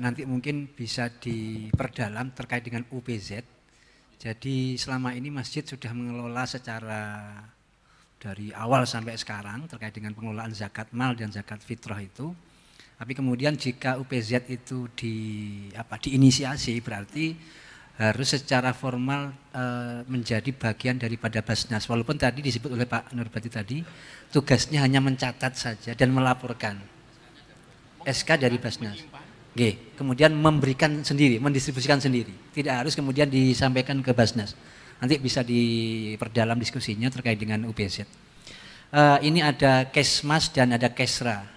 nanti mungkin bisa diperdalam terkait dengan UPZ. Jadi selama ini masjid sudah mengelola secara dari awal sampai sekarang terkait dengan pengelolaan zakat mal dan zakat fitrah itu. Tapi kemudian jika UPZ itu diinisiasi berarti harus secara formal menjadi bagian daripada Basnas. Walaupun tadi disebut oleh Pak Nurbati tadi tugasnya hanya mencatat saja dan melaporkan SK dari Basnas. Kemudian memberikan sendiri, mendistribusikan sendiri. Tidak harus kemudian disampaikan ke Basnas. Nanti bisa diperdalam diskusinya terkait dengan UPZ. Ini ada Kesmas dan ada Kesra,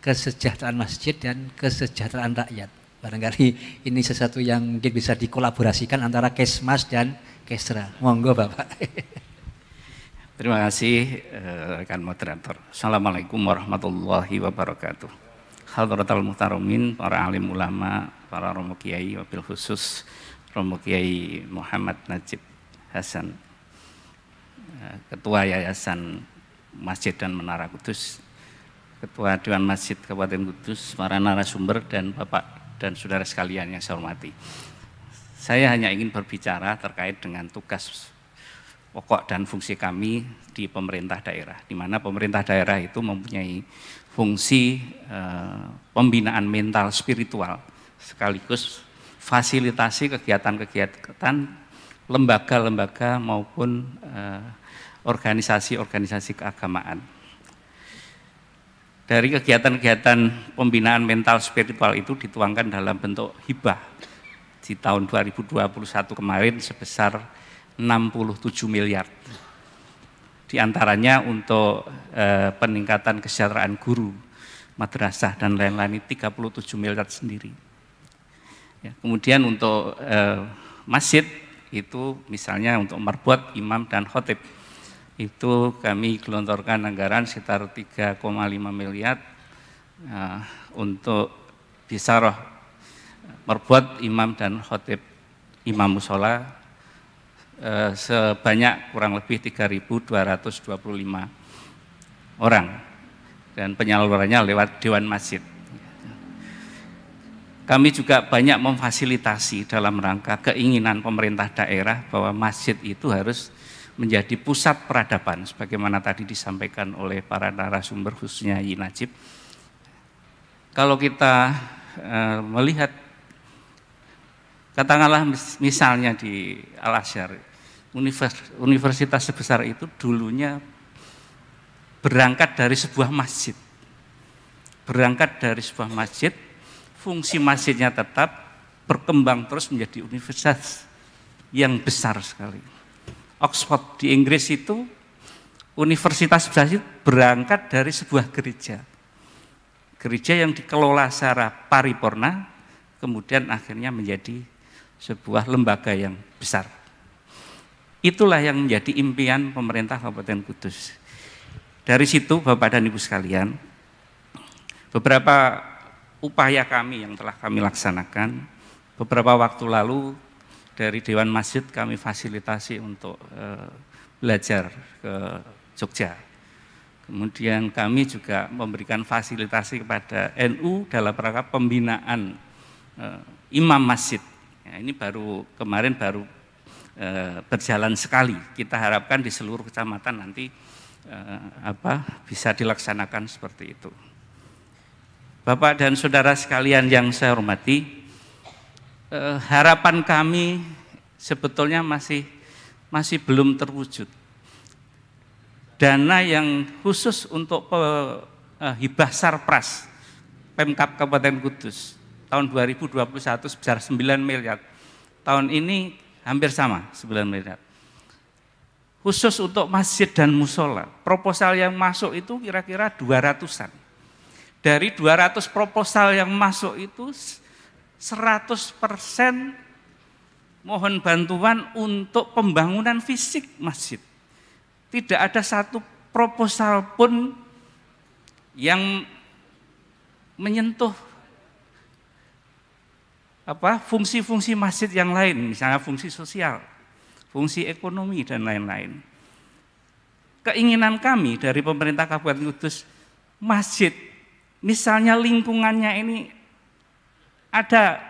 kesejahteraan masjid dan kesejahteraan rakyat. Barangkali ini sesuatu yang mungkin bisa dikolaborasikan antara Kesmas dan Kesra. Monggo Bapak. Terima kasih rekan moderator. Assalamualaikum warahmatullahi wabarakatuh. Hadratul muhtaromin, para alim ulama, para romo kiai, wabil khusus Romo Kiai Muhammad Najib Hasan, Ketua Yayasan Masjid dan Menara Kudus, Ketua Dewan Masjid Kabupaten Kudus, para narasumber dan Bapak dan saudara sekalian yang saya hormati. Saya hanya ingin berbicara terkait dengan tugas pokok dan fungsi kami di pemerintah daerah, di mana pemerintah daerah itu mempunyai fungsi pembinaan mental spiritual sekaligus fasilitasi kegiatan-kegiatan lembaga-lembaga maupun organisasi-organisasi keagamaan. Dari kegiatan-kegiatan pembinaan mental spiritual itu dituangkan dalam bentuk hibah di tahun 2021 kemarin sebesar 67 miliar. Di antaranya untuk peningkatan kesejahteraan guru, madrasah dan lain-lain 37 miliar sendiri. Ya, kemudian untuk masjid itu misalnya untuk marbot, imam dan khotib itu kami gelontorkan anggaran sekitar 3,5 miliar untuk bisaroh marbot, imam dan khotib imam musola sebanyak kurang lebih 3.225 orang dan penyalurannya lewat Dewan Masjid. Kami juga banyak memfasilitasi dalam rangka keinginan pemerintah daerah bahwa masjid itu harus menjadi pusat peradaban sebagaimana tadi disampaikan oleh para narasumber khususnya Yi Najib. Kalau kita melihat katakanlah misalnya di Al-Azhar, universitas sebesar itu dulunya berangkat dari sebuah masjid. Berangkat dari sebuah masjid, fungsi masjidnya tetap berkembang terus menjadi universitas yang besar sekali. Oxford di Inggris itu universitas besar itu berangkat dari sebuah gereja. Gereja yang dikelola secara paripurna, kemudian akhirnya menjadi sebuah lembaga yang besar. Itulah yang menjadi impian pemerintah Kabupaten Kudus. Dari situ Bapak dan Ibu sekalian, beberapa upaya kami yang telah kami laksanakan, beberapa waktu lalu dari Dewan Masjid kami fasilitasi untuk belajar ke Jogja. Kemudian kami juga memberikan fasilitasi kepada NU dalam rangka pembinaan imam masjid. Ya, ini kemarin baru berjalan sekali. Kita harapkan di seluruh kecamatan nanti bisa dilaksanakan seperti itu. Bapak dan saudara sekalian yang saya hormati, harapan kami sebetulnya masih belum terwujud. Dana yang khusus untuk hibah sarpras Pemkab Kabupaten Kudus tahun 2021 sebesar 9 miliar. Tahun ini hampir sama 9 miliar. Khusus untuk masjid dan musola, proposal yang masuk itu kira-kira 200-an. Dari 200 proposal yang masuk itu 100% mohon bantuan untuk pembangunan fisik masjid. Tidak ada satu proposal pun yang menyentuh fungsi-fungsi masjid yang lain, misalnya fungsi sosial, fungsi ekonomi dan lain-lain. Keinginan kami dari pemerintah Kabupaten Kudus, masjid, misalnya lingkungannya ini ada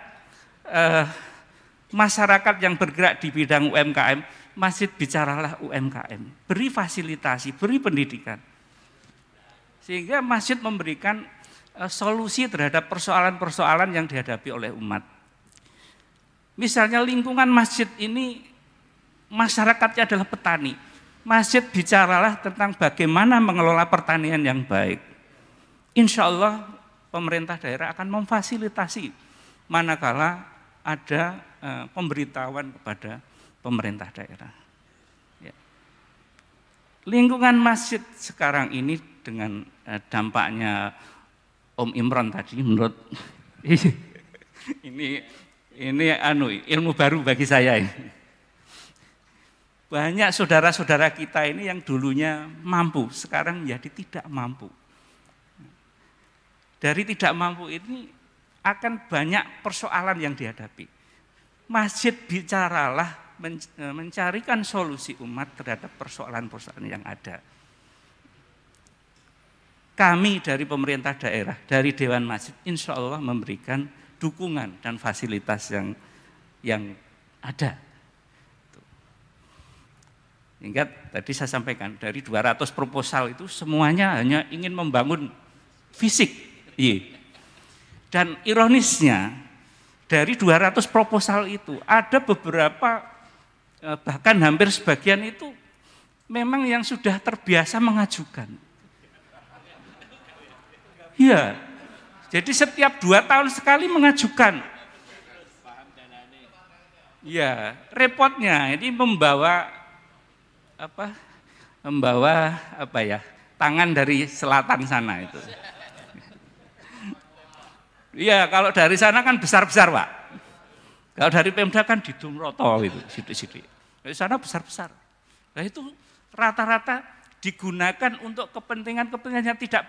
masyarakat yang bergerak di bidang UMKM, masjid bicaralah UMKM, beri fasilitasi, beri pendidikan. Sehingga masjid memberikan solusi terhadap persoalan-persoalan yang dihadapi oleh umat. Misalnya lingkungan masjid ini masyarakatnya adalah petani. Masjid bicaralah tentang bagaimana mengelola pertanian yang baik. Insya Allah pemerintah daerah akan memfasilitasi manakala ada pemberitahuan kepada pemerintah daerah. Ya. Lingkungan masjid sekarang ini dengan dampaknya Om Imron tadi, menurut ini ilmu baru bagi saya ini. Banyak saudara-saudara kita ini yang dulunya mampu, sekarang menjadi tidak mampu. Dari tidak mampu ini akan banyak persoalan yang dihadapi. Masjid bicaralah mencarikan solusi umat terhadap persoalan-persoalan yang ada. Kami dari pemerintah daerah, dari Dewan Masjid, insya Allah memberikan dukungan dan fasilitas yang ada. Hingga tadi saya sampaikan, dari 200 proposal itu semuanya hanya ingin membangun fisik. Dan ironisnya, dari 200 proposal itu, ada beberapa, bahkan hampir sebagian itu, memang yang sudah terbiasa mengajukan. Iya, jadi setiap 2 tahun sekali mengajukan. Iya, repotnya ini membawa tangan dari selatan sana itu. Iya, kalau dari sana kan besar-besar, Pak. Kalau dari Pemda kan di Dumroto itu, sidik-sidik. Dari sana besar-besar. Nah itu rata-rata digunakan untuk kepentingan-kepentingan yang tidak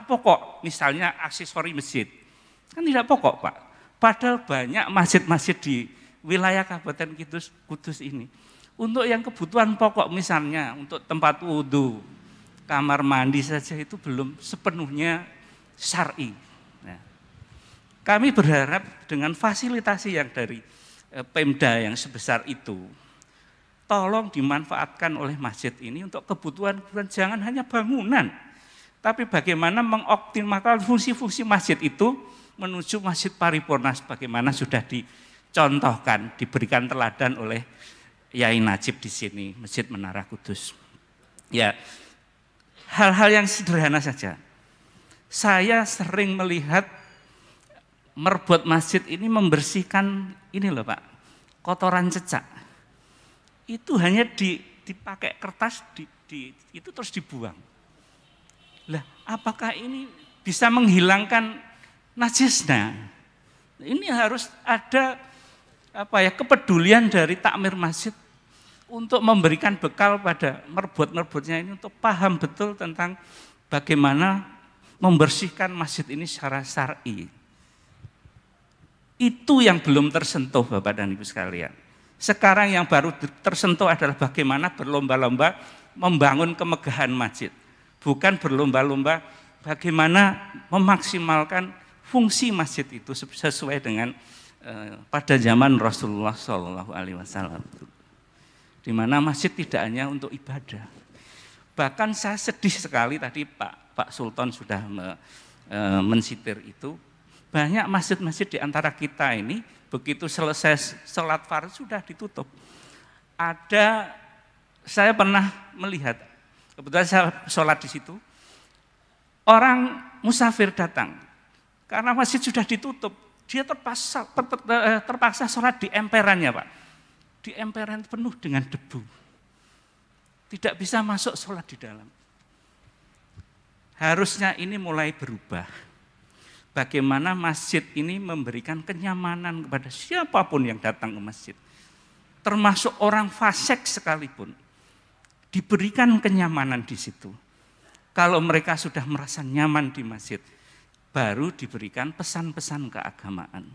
pokok, misalnya aksesori masjid, kan tidak pokok, Pak. Padahal banyak masjid-masjid di wilayah Kabupaten Kudus ini, untuk yang kebutuhan pokok misalnya, untuk tempat wudhu, kamar mandi saja itu belum sepenuhnya syar'i. Nah, kami berharap dengan fasilitasi yang dari Pemda yang sebesar itu, tolong dimanfaatkan oleh masjid ini untuk kebutuhan-kebutuhan, jangan hanya bangunan, tapi bagaimana mengoptimalkan fungsi-fungsi masjid itu menuju masjid paripurna sebagaimana sudah dicontohkan, diberikan teladan oleh Yai Najib di sini, Masjid Menara Kudus. Ya, hal-hal yang sederhana saja. Saya sering melihat merbot masjid ini membersihkan ini loh Pak, kotoran cecak. Itu hanya dipakai kertas, itu terus dibuang. Lah, apakah ini bisa menghilangkan najisnya? Ini harus ada kepedulian dari takmir masjid untuk memberikan bekal pada merbot-merbotnya ini untuk paham betul tentang bagaimana membersihkan masjid ini secara syar'i. Itu yang belum tersentuh Bapak dan Ibu sekalian. Sekarang yang baru tersentuh adalah bagaimana berlomba-lomba membangun kemegahan masjid. Bukan berlomba-lomba bagaimana memaksimalkan fungsi masjid itu sesuai dengan pada zaman Rasulullah SAW. Di mana masjid tidak hanya untuk ibadah. Bahkan saya sedih sekali tadi Pak Sultan sudah mensitir itu. Banyak masjid-masjid di antara kita ini begitu selesai sholat fardu sudah ditutup. Saya pernah melihat, kebetulan saya sholat di situ, orang musafir datang, karena masjid sudah ditutup, dia terpaksa sholat di emperannya Pak. Di emperan penuh dengan debu, tidak bisa masuk sholat di dalam. Harusnya ini mulai berubah. Bagaimana masjid ini memberikan kenyamanan kepada siapapun yang datang ke masjid. Termasuk orang fasik sekalipun. Diberikan kenyamanan di situ. Kalau mereka sudah merasa nyaman di masjid, baru diberikan pesan-pesan keagamaan.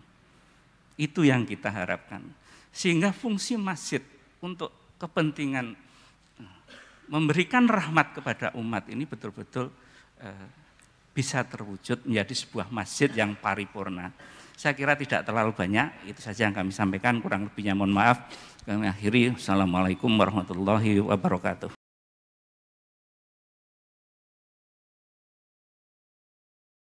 Itu yang kita harapkan. Sehingga fungsi masjid untuk kepentingan memberikan rahmat kepada umat ini betul-betul bisa terwujud menjadi sebuah masjid yang paripurna. Saya kira tidak terlalu banyak, itu saja yang kami sampaikan, kurang lebihnya mohon maaf. Kami akhiri, Assalamualaikum warahmatullahi wabarakatuh.